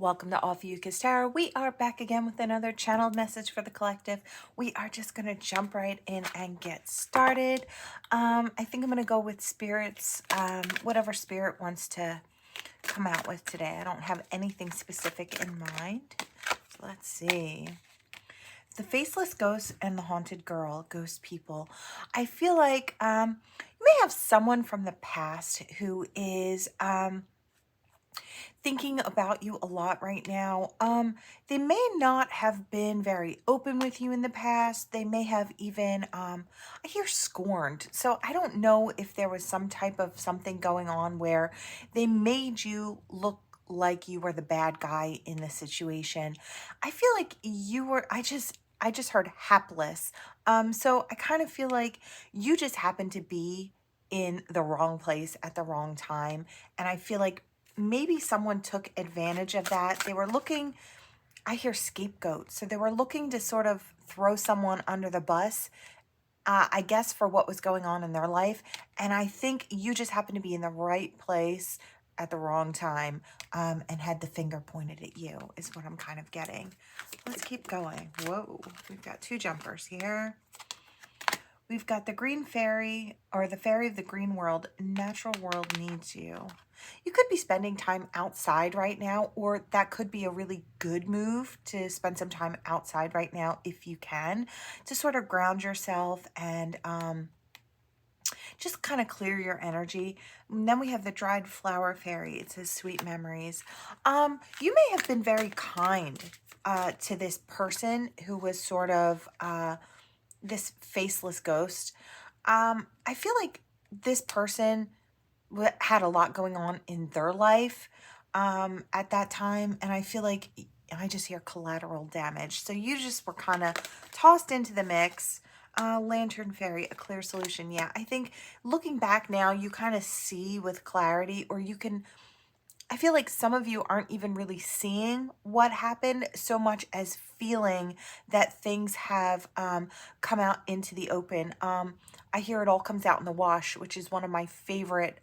Welcome to Ophiuchus Tarot. We are back again with another channeled message for the collective. We are just going to jump right in and get started. I think I'm going to go with spirits, whatever spirit wants to come out with today. I don't have anything specific in mind. So let's see. The faceless ghost and the haunted girl, ghost people. I feel like you may have someone from the past who is thinking about you a lot right now. They may not have been very open with you in the past. They may have even, I hear scorned. So I don't know if there was some type of something going on where they made you look like you were the bad guy in the situation. I feel like you were, I just heard hapless. So I kind of feel like you just happened to be in the wrong place at the wrong time. And I feel like maybe someone took advantage of that. They were looking, I hear scapegoat. So they were looking to sort of throw someone under the bus, I guess, for what was going on in their life. And I think you just happened to be in the right place at the wrong time, and had the finger pointed at you, is what I'm kind of getting. Let's keep going. Whoa, we've got two jumpers here. We've got the green fairy, or the fairy of the green world. Natural world needs you. You could be spending time outside right now, or that could be a really good move to spend some time outside right now if you can, to sort of ground yourself and just kind of clear your energy. And then we have the dried flower fairy. It says sweet memories. You may have been very kind to this person who was sort of this faceless ghost. I feel like this person had a lot going on in their life at that time, and I feel like I just hear collateral damage. So you just were kind of tossed into the mix. Lantern fairy, a clear solution. Yeah, I think looking back now, you kind of see with clarity, or you can, I feel like some of you aren't even really seeing what happened so much as feeling that things have come out into the open. I hear it all comes out in the wash, which is one of my favorite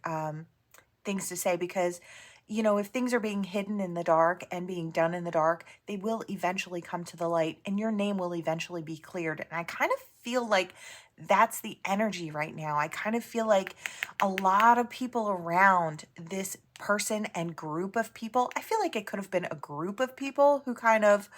things to say, because, you know, if things are being hidden in the dark and being done in the dark, they will eventually come to the light and your name will eventually be cleared. And I kind of feel like that's the energy right now. I kind of feel like a lot of people around this person and group of people, I feel like it could have been a group of people who kind of,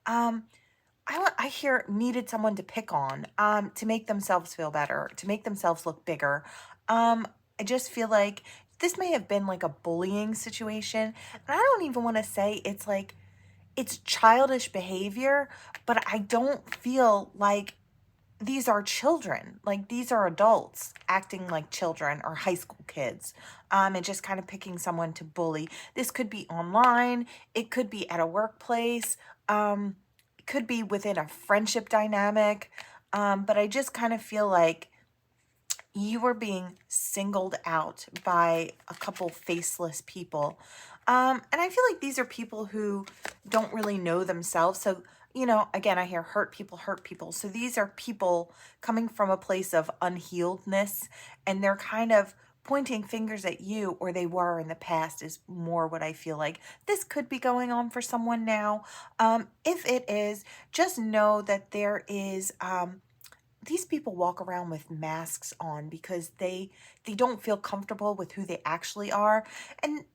I hear needed someone to pick on, to make themselves feel better, to make themselves look bigger. I just feel like this may have been like a bullying situation. And I don't even want to say it's like, it's childish behavior, but I don't feel like these are children. Like, these are adults acting like children or high school kids, and just kind of picking someone to bully. This could be online. It could be at a workplace. It could be within a friendship dynamic. But I just kind of feel like you were being singled out by a couple faceless people. And I feel like these are people who don't really know themselves. So, you know, again, I hear hurt people hurt people. So these are people coming from a place of unhealedness, and they're kind of pointing fingers at you, or they were in the past, is more what I feel like. This could be going on for someone now. If it is, just know that there is these people walk around with masks on because they don't feel comfortable with who they actually are. And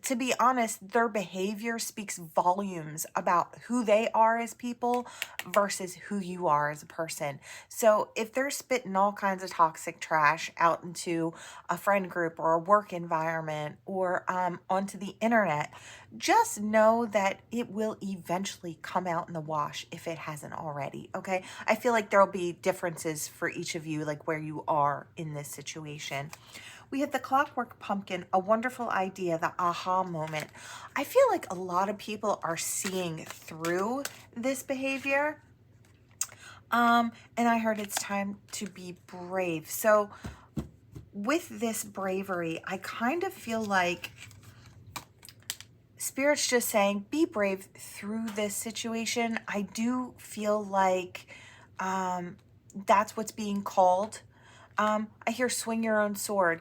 to be honest, their behavior speaks volumes about who they are as people versus who you are as a person. So if they're spitting all kinds of toxic trash out into a friend group or a work environment, or onto the internet, just know that it will eventually come out in the wash if it hasn't already, okay? I feel like there'll be differences for each of you, like where you are in this situation. We have the clockwork pumpkin, a wonderful idea, the aha moment. I feel like a lot of people are seeing through this behavior. And I heard it's time to be brave. So with this bravery, I kind of feel like Spirit's just saying, be brave through this situation. I do feel like that's what's being called. I hear swing your own sword.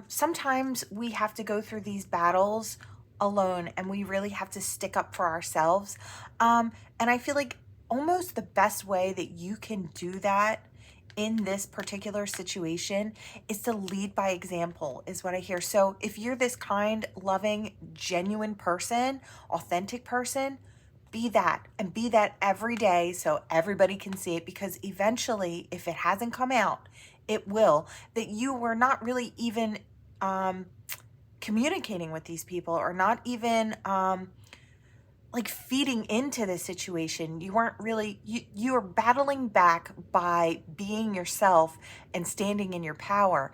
Sometimes we have to go through these battles alone, and we really have to stick up for ourselves. And I feel like almost the best way that you can do that in this particular situation is to lead by example, is what I hear. So if you're this kind, loving, genuine person, authentic person, be that, and be that every day so everybody can see it, because eventually, if it hasn't come out, it will, that you were not really even communicating with these people, or not even like feeding into this situation. You weren't really, you were battling back by being yourself and standing in your power.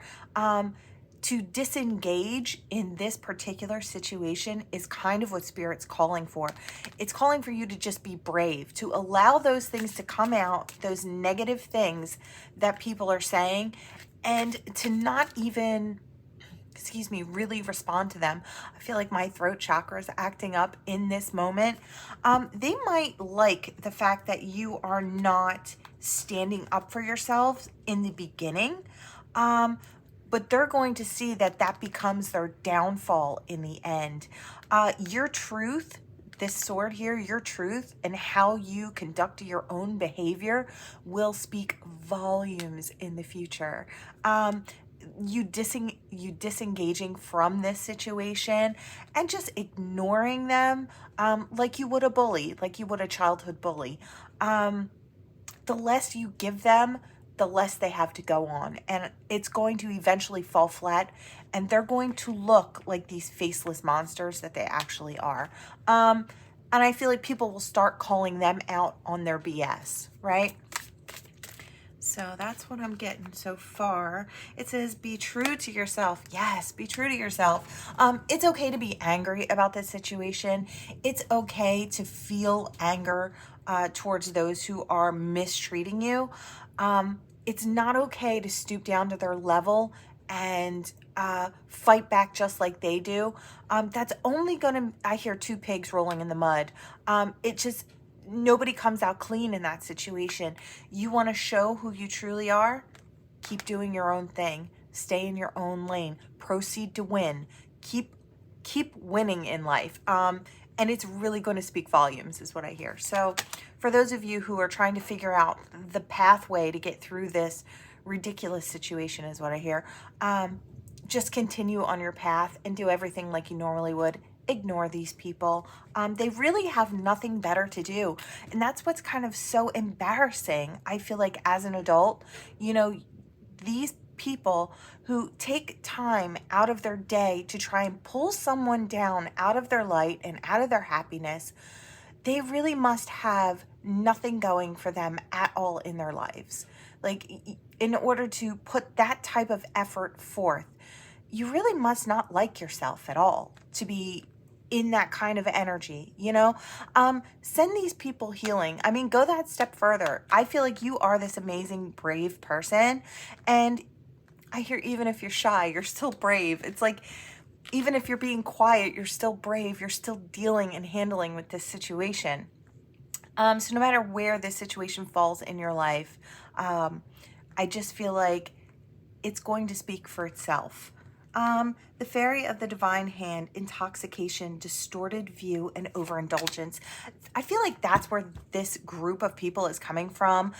To disengage in this particular situation is kind of what Spirit's calling for. It's calling for you to just be brave, to allow those things to come out, those negative things that people are saying, and to not even, excuse me, really respond to them. I feel like my throat chakra is acting up in this moment. They might like the fact that you are not standing up for yourselves in the beginning, but they're going to see that that becomes their downfall in the end. Your truth, this sword here, your truth and how you conduct your own behavior will speak volumes in the future. You disengaging from this situation and just ignoring them, like you would a bully, like you would a childhood bully. The less you give them, the less they have to go on, and it's going to eventually fall flat, and they're going to look like these faceless monsters that they actually are. And I feel like people will start calling them out on their BS, right? So that's what I'm getting so far. It says, be true to yourself. Yes, be true to yourself. It's okay to be angry about this situation. It's okay to feel anger towards those who are mistreating you. It's not okay to stoop down to their level and fight back just like they do. That's only gonna, I hear two pigs rolling in the mud. It just, nobody comes out clean in that situation. You want to show who you truly are? Keep doing your own thing. Stay in your own lane. Proceed to win. Keep winning in life. And it's really going to speak volumes, is what I hear. So for those of you who are trying to figure out the pathway to get through this ridiculous situation, is what I hear, just continue on your path and do everything like you normally would. Ignore these people. They really have nothing better to do. And that's what's kind of so embarrassing, I feel like, as an adult. You know, these people who take time out of their day to try and pull someone down out of their light and out of their happiness, they really must have nothing going for them at all in their lives. Like, in order to put that type of effort forth, you really must not like yourself at all to be in that kind of energy, you know? Send these people healing. I mean, go that step further. I feel like you are this amazing, brave person. And I hear, even if you're shy, you're still brave. It's like, even if you're being quiet, you're still brave. You're still dealing and handling with this situation. So no matter where this situation falls in your life, I just feel like it's going to speak for itself. The fairy of the divine hand, intoxication, distorted view, and overindulgence. I feel like that's where this group of people is coming from.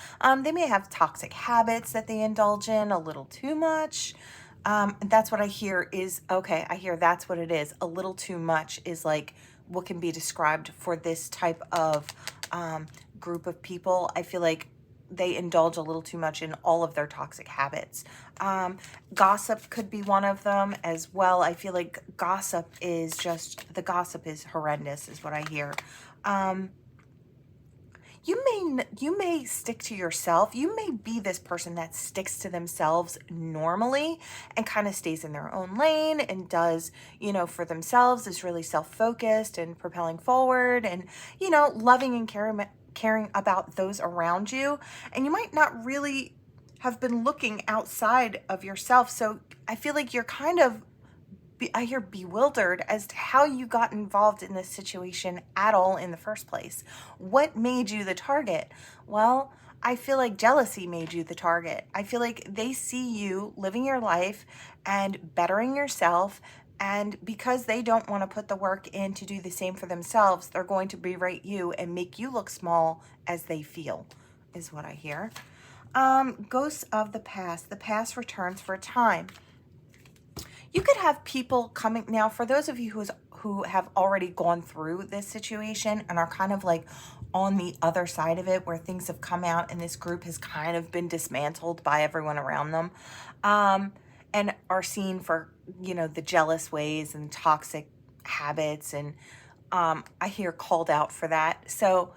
They may have toxic habits that they indulge in a little too much. That's what I hear is, okay, I hear that's what it is. A little too much is like what can be described for this type of group of people. I feel like they indulge a little too much in all of their toxic habits. Gossip could be one of them as well. I feel like gossip is just, the gossip is horrendous, is what I hear. You may stick to yourself. You may be this person that sticks to themselves normally and kind of stays in their own lane and does, you know, for themselves, is really self-focused and propelling forward and, you know, loving and caring about those around you. And you might not really have been looking outside of yourself. So I feel like you're kind of, I hear, bewildered as to how you got involved in this situation at all in the first place. What made you the target? Well, I feel like jealousy made you the target. I feel like they see you living your life and bettering yourself And because they don't want to put the work in to do the same for themselves, they're going to berate you and make you look small as they feel, is what I hear. Ghosts of the past. The past returns for a time. You could have people coming now, for those of you who have already gone through this situation and are kind of like on the other side of it, where things have come out and this group has kind of been dismantled by everyone around them, and are seen for, you know, the jealous ways and toxic habits, and I hear called out for that. So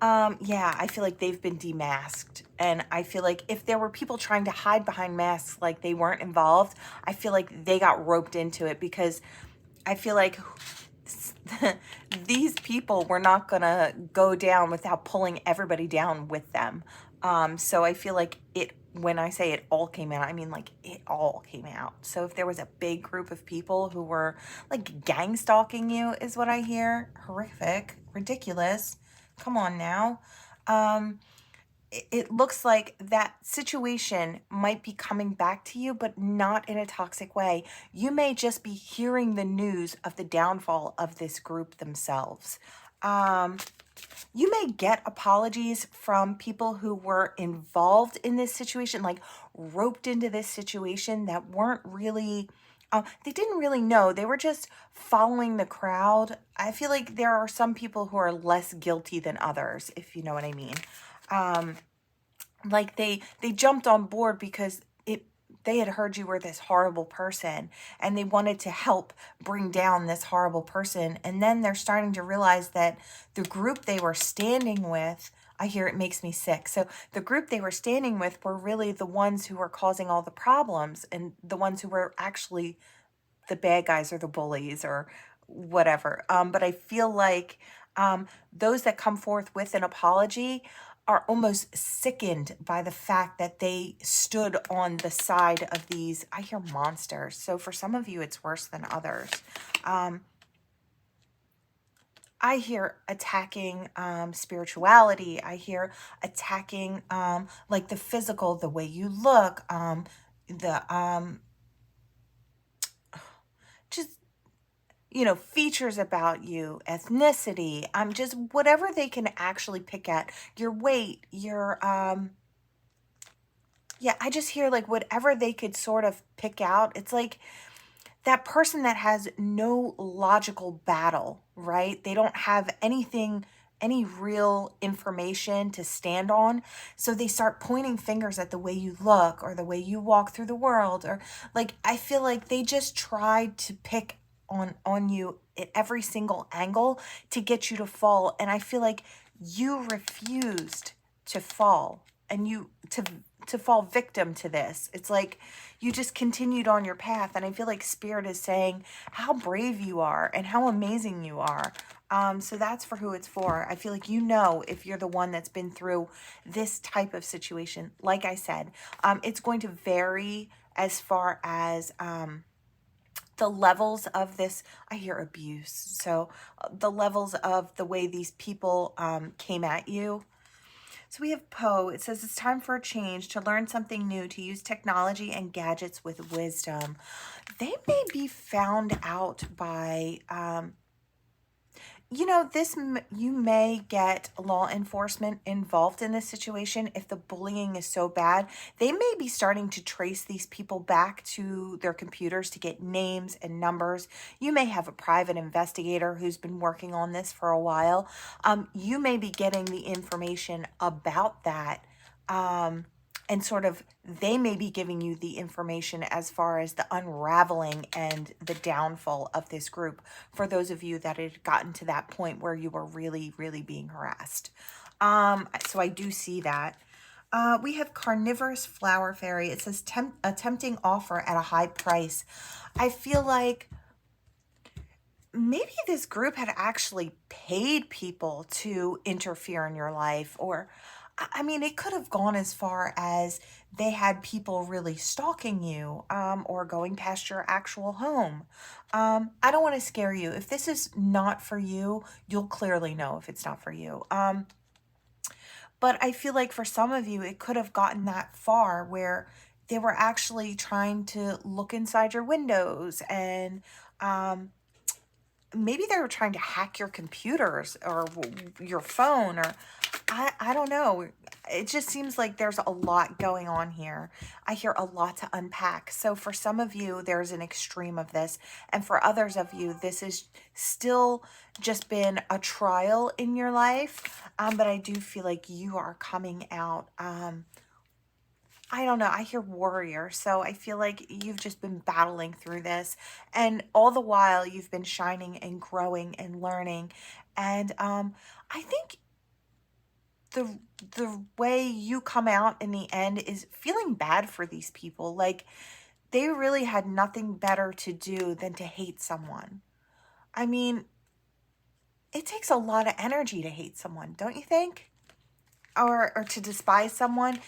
yeah, I feel like they've been demasked. And I feel like if there were people trying to hide behind masks like they weren't involved, I feel like they got roped into it, because I feel like these people were not going to go down without pulling everybody down with them. So I feel like when I say it all came out, I mean like it all came out. So if there was a big group of people who were like gang stalking you, is what I hear. Horrific, ridiculous. Come on now. It looks like that situation might be coming back to you, but not in a toxic way. You may just be hearing the news of the downfall of this group themselves. You may get apologies from people who were involved in this situation, like roped into this situation, that weren't really, they didn't really know. They were just following the crowd. I feel like there are some people who are less guilty than others, if you know what I mean. Like they jumped on board because they had heard you were this horrible person, and they wanted to help bring down this horrible person. And then they're starting to realize that the group they were standing with, I hear it makes me sick. So the group they were standing with were really the ones who were causing all the problems, and the ones who were actually the bad guys or the bullies or whatever. But I feel like those that come forth with an apology are almost sickened by the fact that they stood on the side of these, I hear, monsters. So for some of you, it's worse than others. I hear attacking spirituality. I hear attacking like the physical, the way you look, the just, you know, features about you, ethnicity, just whatever they can actually pick at, your weight, your yeah, I just hear like whatever they could sort of pick out. It's like that person that has no logical battle, right? They don't have anything, any real information to stand on. So they start pointing fingers at the way you look or the way you walk through the world. Or like, I feel like they just tried to pick on you at every single angle to get you to fall. And I feel like you refused to fall, and you to fall victim to this. It's like you just continued on your path, and I feel like Spirit is saying how brave you are and how amazing you are. So that's for who it's for. I feel like, you know, if you're the one that's been through this type of situation, like I said, it's going to vary as far as the levels of this. I hear abuse. So the levels of the way these people came at you. So we have Poe. It says it's time for a change, to learn something new, to use technology and gadgets with wisdom. They may be found out by, you know, you may get law enforcement involved in this situation if the bullying is so bad. They may be starting to trace these people back to their computers to get names and numbers. You may have a private investigator who's been working on this for a while. You may be getting the information about that. And sort of, they may be giving you the information as far as the unraveling and the downfall of this group, for those of you that had gotten to that point where you were really, really being harassed. So I do see that. We have Carnivorous Flower Fairy. It says a tempting offer at a high price. I feel like maybe this group had actually paid people to interfere in your life, or I mean, it could have gone as far as they had people really stalking you, or going past your actual home. I don't want to scare you. If this is not for you, you'll clearly know if it's not for you. But I feel like for some of you, it could have gotten that far where they were actually trying to look inside your windows and Maybe they were trying to hack your computers or your phone, or I don't know. It just seems like there's a lot going on here. I hear a lot to unpack. So for some of you, there's an extreme of this. And for others of you, this has still just been a trial in your life. But I do feel like you are coming out. I don't know. I hear warrior. So I feel like you've just been battling through this. And all the while, you've been shining and growing and learning. And I think the the way you come out in the end is feeling bad for these people. Like they really had nothing better to do than to hate someone. I mean, it takes a lot of energy to hate someone, don't you think? Or to despise someone.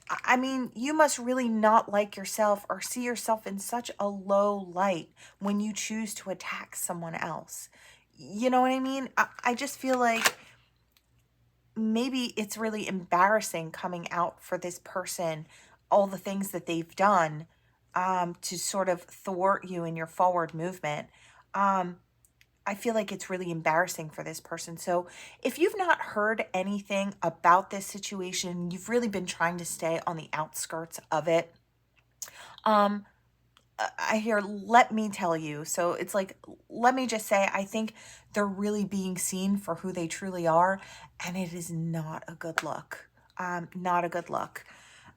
I mean, you must really not like yourself or see yourself in such a low light when you choose to attack someone else. You know what I mean? I just feel like maybe it's really embarrassing coming out for this person, all the things that they've done to sort of thwart you in your forward movement. Um, I feel like it's really embarrassing for this person. So if you've not heard anything about this situation, you've really been trying to stay on the outskirts of it. Um, I hear, let me tell you. So it's like, let me just say, I think they're really being seen for who they truly are. And it is not a good look. Not a good look.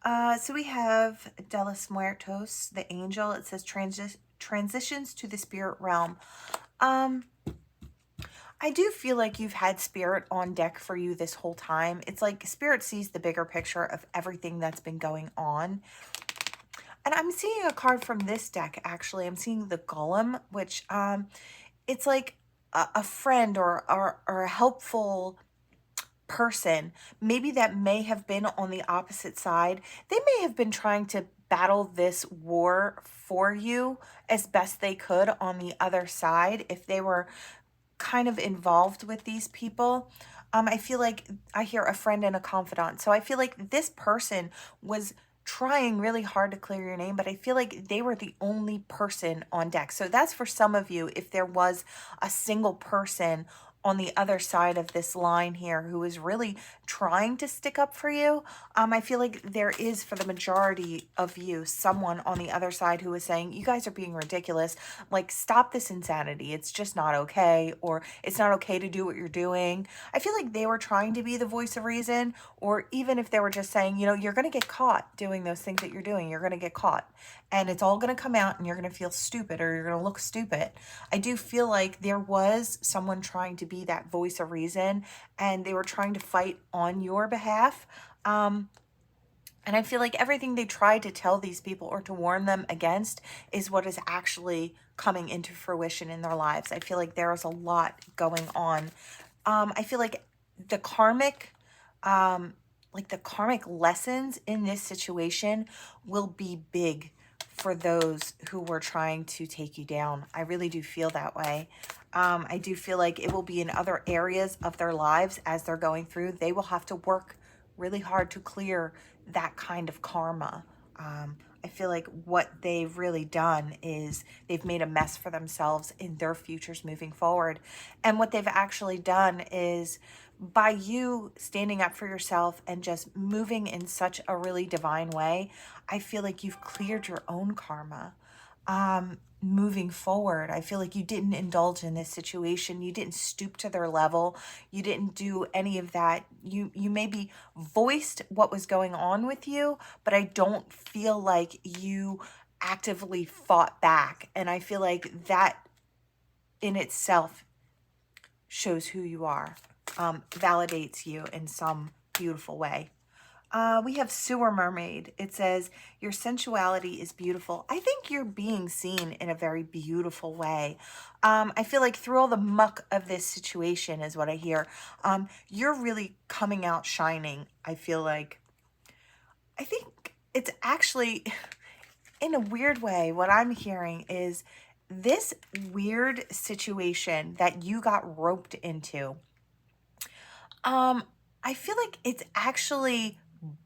So we have Delos Muertos, the angel. It says transitions to the spirit realm. I do feel like you've had spirit on deck for you this whole time. It's like spirit sees the bigger picture of everything that's been going on. And I'm seeing a card from this deck, actually. I'm seeing the Golem, which it's like a friend or a helpful person, maybe that may have been on the opposite side. They may have been trying to battle this war for you as best they could on the other side if they were kind of involved with these people. I feel like I hear a friend and a confidant. So I feel like this person was trying really hard to clear your name, but I feel like they were the only person on deck. So that's for some of you, if there was a single person on the other side of this line here who is really trying to stick up for you. I feel like there is, for the majority of you, someone on the other side who is saying, you guys are being ridiculous. Like, stop this insanity. It's just not okay. Or it's not okay to do what you're doing. I feel like they were trying to be the voice of reason. Or even if they were just saying, you know, you're going to get caught doing those things that you're doing. You're going to get caught. And it's all going to come out and you're going to feel stupid or you're going to look stupid. I do feel like there was someone trying to be that voice of reason and they were trying to fight on your behalf. And I feel like everything they tried to tell these people or to warn them against is what is actually coming into fruition in their lives. I feel like there is a lot going on. I feel like the karmic, the karmic lessons in this situation will be big for those who were trying to take you down. I really do feel that way. I do feel like it will be in other areas of their lives as they're going through. They will have to work really hard to clear that kind of karma. I feel like what they've really done is they've made a mess for themselves in their futures moving forward. And what they've actually done is, by you standing up for yourself and just moving in such a really divine way, I feel like you've cleared your own karma. Moving forward, I feel like you didn't indulge in this situation. You didn't stoop to their level. You didn't do any of that. You maybe voiced what was going on with you, but I don't feel like you actively fought back. And I feel like that in itself shows who you are, validates you in some beautiful way. We have Sewer Mermaid. It says, your sensuality is beautiful. I think you're being seen in a very beautiful way. I feel like through all the muck of this situation is what I hear. You're really coming out shining. I feel like, I think it's actually, in a weird way, what I'm hearing is this weird situation that you got roped into. I feel like it's actually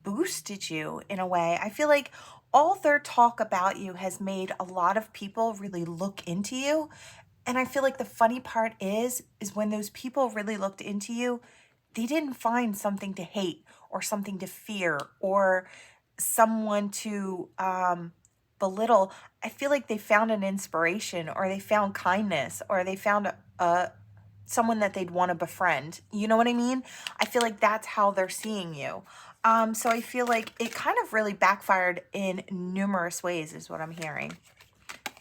boosted you in a way. I feel like all their talk about you has made a lot of people really look into you And I feel like the funny part is when those people really looked into you, they didn't find something to hate or something to fear or someone to belittle. I feel like they found an inspiration, or they found kindness, or they found a someone that they'd want to befriend. You know what I mean? I feel like that's how they're seeing you. So I feel like it kind of really backfired in numerous ways is what I'm hearing.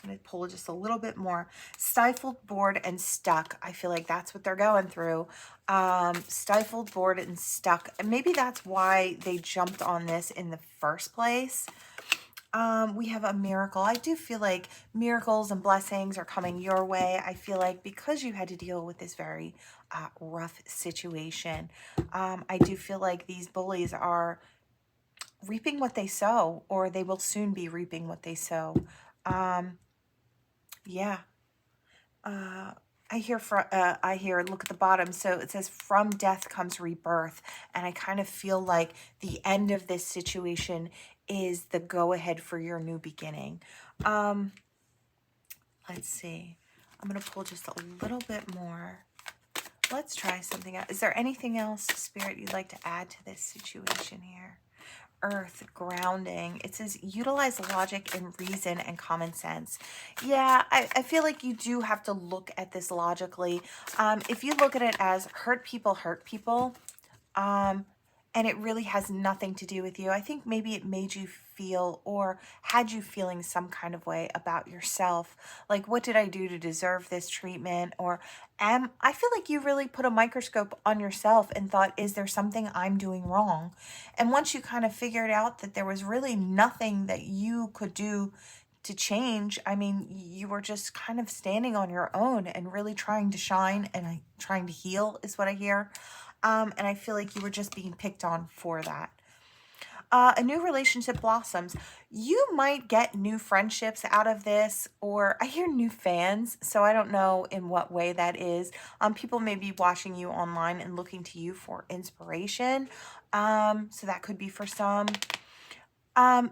I'm going to pull just a little bit more. Stifled, bored, and stuck. I feel like that's what they're going through. Stifled, bored, and stuck. And maybe that's why they jumped on this in the first place. We have a miracle. I do feel like miracles and blessings are coming your way. I feel like because you had to deal with this very rough situation, I do feel like these bullies are reaping what they sow, or they will soon be reaping what they sow. Yeah. I hear, look at the bottom. So it says, from death comes rebirth. And I kind of feel like the end of this situation is the go ahead for your new beginning. Let's see. I'm going to pull just a little bit more. Let's try something out. Is there anything else, Spirit, you'd like to add to this situation here? Earth, grounding. It says utilize logic and reason and common sense. Yeah, I feel like you do have to look at this logically. If you look at it as hurt people, and it really has nothing to do with you, I think maybe it made you feel, or had you feeling some kind of way about yourself. Like, what did I do to deserve this treatment? Or I feel like you really put a microscope on yourself and thought, is there something I'm doing wrong? And once you kind of figured out that there was really nothing that you could do to change, I mean, you were just kind of standing on your own and really trying to shine and trying to heal is what I hear. And I feel like you were just being picked on for that. A new relationship blossoms. You might get new friendships out of this, or I hear new fans, so I don't know in what way that is. People may be watching you online and looking to you for inspiration. So that could be for some.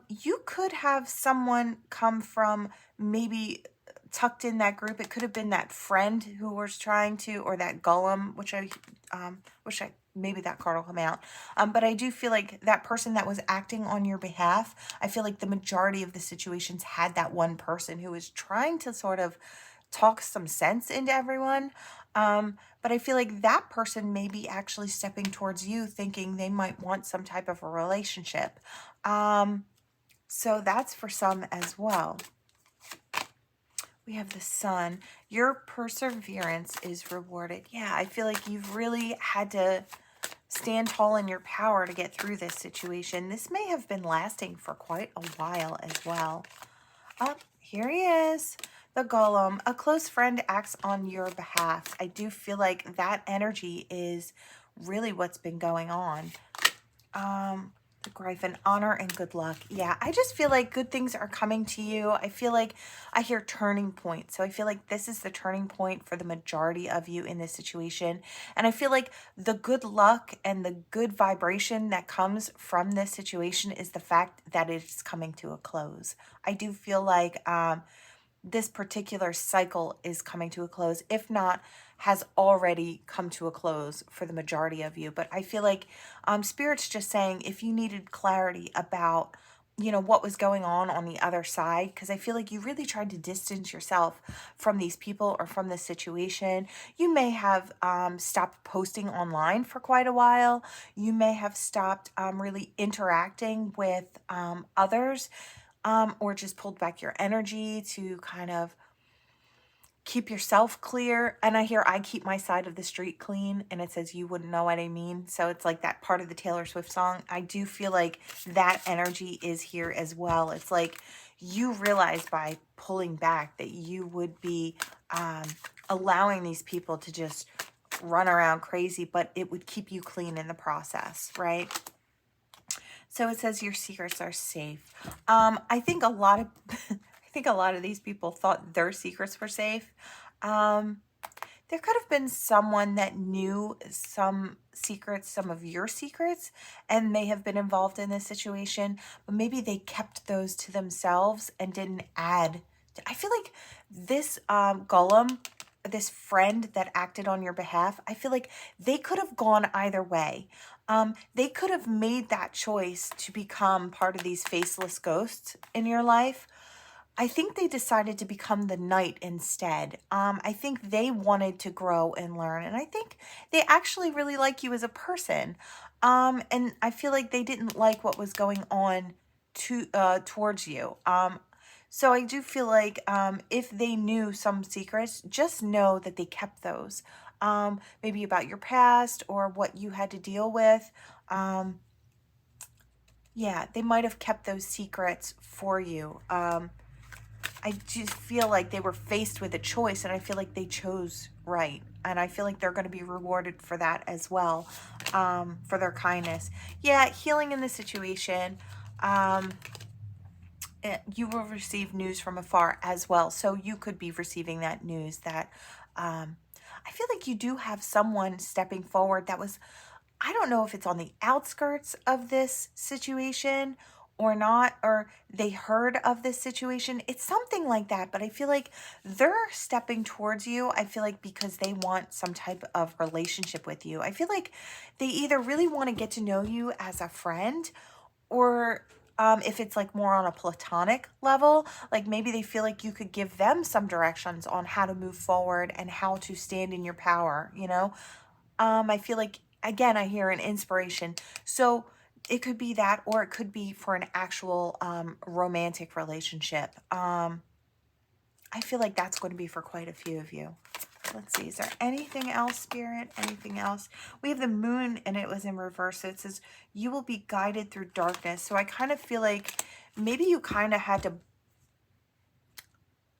You could have someone come from maybe tucked in that group. It could have been that friend who was trying to, or that golem, which maybe that card will come out. But I do feel like that person that was acting on your behalf, I feel like the majority of the situations had that one person who was trying to sort of talk some sense into everyone. But I feel like that person may be actually stepping towards you thinking they might want some type of a relationship. So that's for some as well. We have the Sun. Your perseverance is rewarded. Yeah, I feel like you've really had to stand tall in your power to get through this situation. This may have been lasting for quite a while as well. Oh, here he is. The Golem. A close friend acts on your behalf. I do feel like that energy is really what's been going on. The Gryphon, honor and good luck. Yeah, I just feel like good things are coming to you. I feel like I hear turning point. So I feel like this is the turning point for the majority of you in this situation. And I feel like the good luck and the good vibration that comes from this situation is the fact that it's coming to a close. I do feel like this particular cycle is coming to a close, if not has already come to a close for the majority of you. But I feel like Spirit's just saying, if you needed clarity about, you know, what was going on the other side, because I feel like you really tried to distance yourself from these people or from this situation. You may have stopped posting online for quite a while. You may have stopped really interacting with others, or just pulled back your energy to kind of keep yourself clear. And I keep my side of the street clean, and it says you wouldn't know what I mean. So it's like that part of the Taylor Swift song. I do feel like that energy is here as well. It's like you realize by pulling back that you would be allowing these people to just run around crazy, but it would keep you clean in the process, right? So it says your secrets are safe. I think a lot of these people thought their secrets were safe. There could have been someone that knew some secrets, some of your secrets, and may have been involved in this situation, but maybe they kept those to themselves and didn't add. I feel like this golem this friend that acted on your behalf, I feel like they could have gone either way. They could have made that choice to become part of these faceless ghosts in your life. I think they decided to become the knight instead. I think they wanted to grow and learn, and I think they actually really like you as a person. And I feel like they didn't like what was going on towards you. So I do feel like if they knew some secrets, just know that they kept those. Maybe about your past or what you had to deal with. Yeah, they might have kept those secrets for you. I just feel like they were faced with a choice, and I feel like they chose right. And I feel like they're going to be rewarded for that as well, for their kindness. Yeah, healing in the situation. You will receive news from afar as well. So you could be receiving that news that I feel like you do have someone stepping forward that was, I don't know if it's on the outskirts of this situation or not, or they heard of this situation. It's something like that, but I feel like they're stepping towards you. I feel like because they want some type of relationship with you. I feel like they either really want to get to know you as a friend, or if it's like more on a platonic level, like maybe they feel like you could give them some directions on how to move forward and how to stand in your power, you know? I feel like, again, I hear an inspiration. So it could be that, or it could be for an actual romantic relationship. I feel like that's going to be for quite a few of you. Let's see. Is there anything else, Spirit? Anything else? We have the moon, and it was in reverse. So it says, you will be guided through darkness. So I kind of feel like maybe you kind of had to,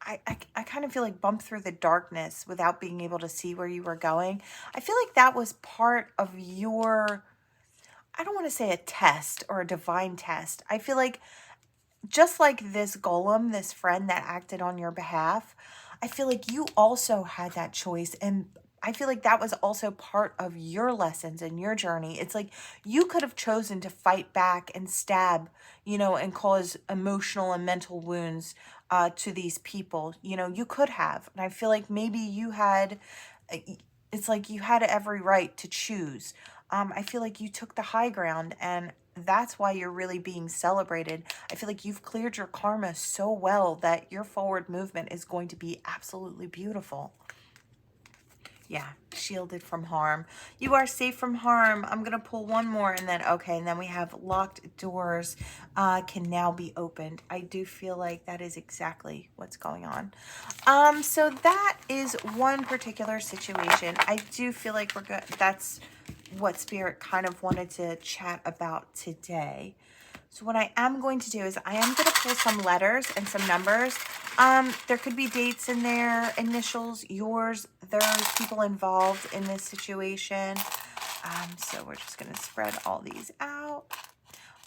I kind of feel like bump through the darkness without being able to see where you were going. I feel like that was part of your, I don't want to say a test or a divine test. I feel like just like this golem, this friend that acted on your behalf, I feel like you also had that choice. And I feel like that was also part of your lessons and your journey. It's like you could have chosen to fight back and stab, you know, and cause emotional and mental wounds to these people. You know, you could have. And I feel like maybe you had, it's like you had every right to choose. I feel like you took the high ground, and that's why you're really being celebrated. I feel like you've cleared your karma so well that your forward movement is going to be absolutely beautiful. Yeah, shielded from harm. You are safe from harm. I'm going to pull one more, and then, okay, and then we have locked doors can now be opened. I do feel like that is exactly what's going on. So that is one particular situation. I do feel like we're good. That's what Spirit kind of wanted to chat about today. So what I am going to do is I am going to pull some letters and some numbers. There could be dates in there, initials, yours, theirs, people involved in this situation. So we're just going to spread all these out.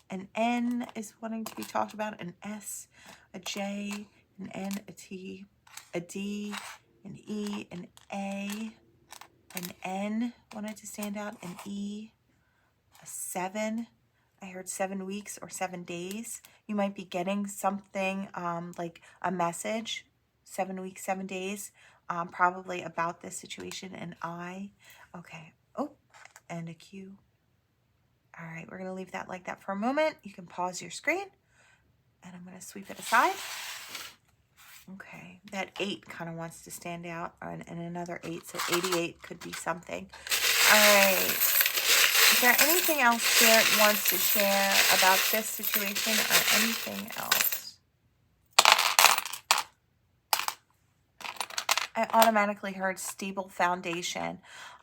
An N is wanting to be talked about, an S, a J, an N, a T, a D, an E, an A, an N wanted to stand out, an E, a 7. I heard 7 weeks or 7 days. You might be getting something like a message, 7 weeks, 7 days, probably about this situation. An I, okay. Oh, and a Q. All right, we're going to leave that like that for a moment. You can pause your screen, and I'm going to sweep it aside. Okay, that 8 kind of wants to stand out, and another 8, so 88 could be something. All right. Is there anything else Spirit wants to share about this situation or anything else? I automatically heard stable foundation.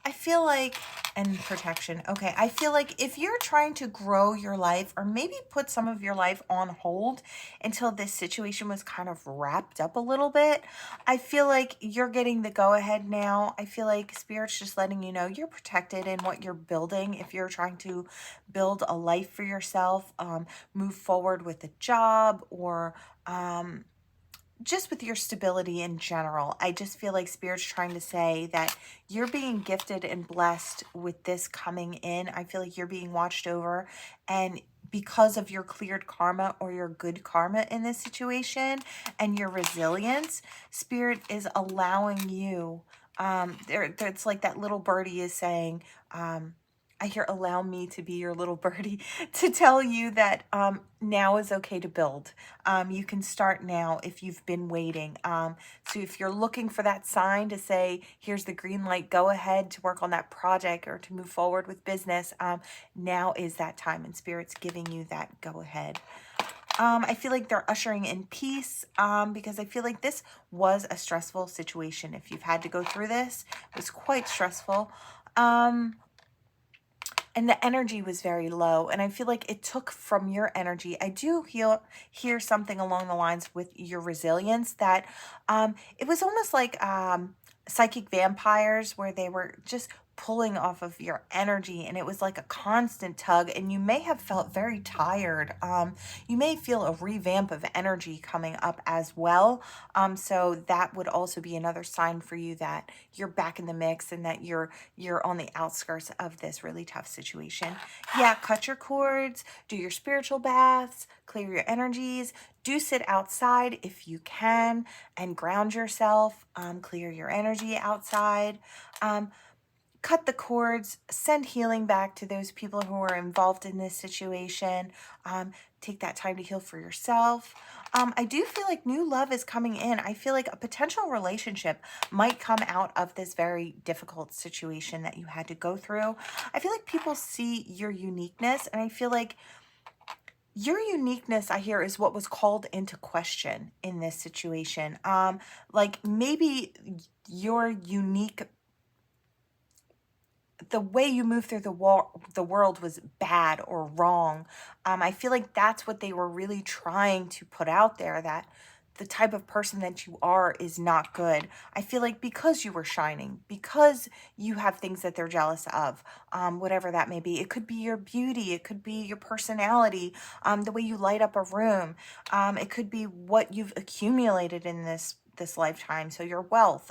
I feel like, and protection. Okay, I feel like if you're trying to grow your life or maybe put some of your life on hold until this situation was kind of wrapped up a little bit, I feel like you're getting the go ahead now. I feel like Spirit's just letting you know you're protected in what you're building. If you're trying to build a life for yourself, move forward with a job, or just with your stability in general, I just feel like Spirit's trying to say that you're being gifted and blessed with this coming in. I feel like you're being watched over, and because of your cleared karma or your good karma in this situation and your resilience, Spirit is allowing you It's like that little birdie is saying, I hear, allow me to be your little birdie to tell you that now is okay to build. You can start now if you've been waiting. So if you're looking for that sign to say, here's the green light, go ahead to work on that project or to move forward with business, now is that time, and Spirit's giving you that go ahead. I feel like they're ushering in peace because I feel like this was a stressful situation. If you've had to go through this, it was quite stressful. And the energy was very low, and I feel like it took from your energy. I do hear something along the lines with your resilience that it was almost like psychic vampires, where they were just pulling off of your energy, and it was like a constant tug, and you may have felt very tired. You may feel a revamp of energy coming up as well. So that would also be another sign for you that you're back in the mix and that you're on the outskirts of this really tough situation. Yeah, cut your cords, do your spiritual baths, clear your energies, do sit outside if you can and ground yourself, clear your energy outside. Cut the cords, send healing back to those people who are involved in this situation. Take that time to heal for yourself. I do feel like new love is coming in. I feel like a potential relationship might come out of this very difficult situation that you had to go through. I feel like people see your uniqueness, and I feel like your uniqueness, I hear, is what was called into question in this situation. Like maybe your unique, the way you move through the world was bad or wrong. I feel like that's what they were really trying to put out there, that the type of person that you are is not good. I feel like because you were shining, because you have things that they're jealous of, whatever that may be. It could be your beauty, it could be your personality, the way you light up a room. It could be what you've accumulated in this lifetime, so your wealth.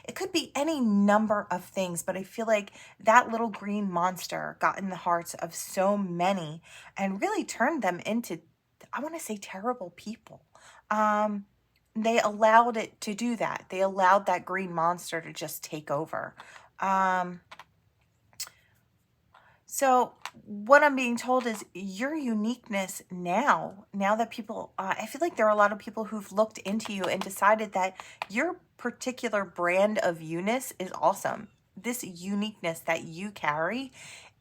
It could be any number of things, but I feel like that little green monster got in the hearts of so many and really turned them into, I want to say, terrible people. They allowed it to do that. They allowed that green monster to just take over. So what I'm being told is your uniqueness now that people, I feel like there are a lot of people who've looked into you and decided that your particular brand of you-ness is awesome. This uniqueness that you carry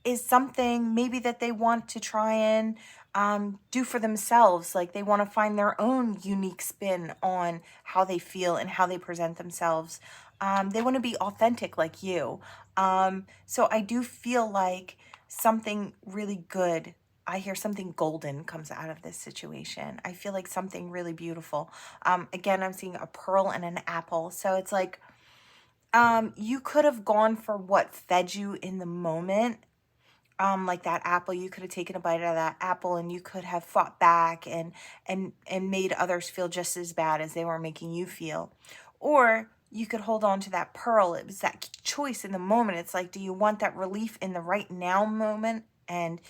is something maybe that they want to try and do for themselves. Like they want to find their own unique spin on how they feel and how they present themselves. They want to be authentic like you. So I do feel like something really good, I hear something golden comes out of this situation. I feel like something really beautiful. Again, I'm seeing a pearl and an apple. So it's like you could have gone for what fed you in the moment. Like that apple, you could have taken a bite out of that apple and you could have fought back and made others feel just as bad as they were making you feel. Or you could hold on to that pearl. It was that choice in the moment. It's like, do you want that relief in the right now moment? And,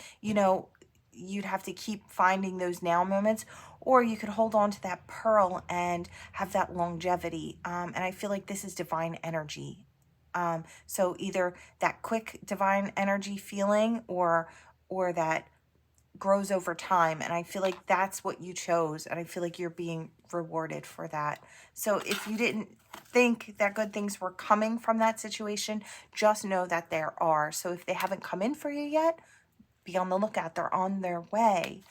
you'd have to keep finding those now moments. Or you could hold on to that pearl and have that longevity. And I feel like this is divine energy. So either that quick divine energy feeling or that grows over time. And I feel like that's what you chose. And I feel like you're being rewarded for that. So if you didn't think that good things were coming from that situation, just know that there are. So if they haven't come in for you yet, be on the lookout. They're on their way.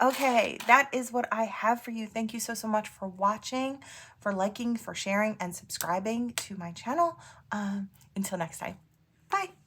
Okay, that is what I have for you. Thank you so much for watching, for liking, for sharing, and subscribing to my channel. Until next time. Bye.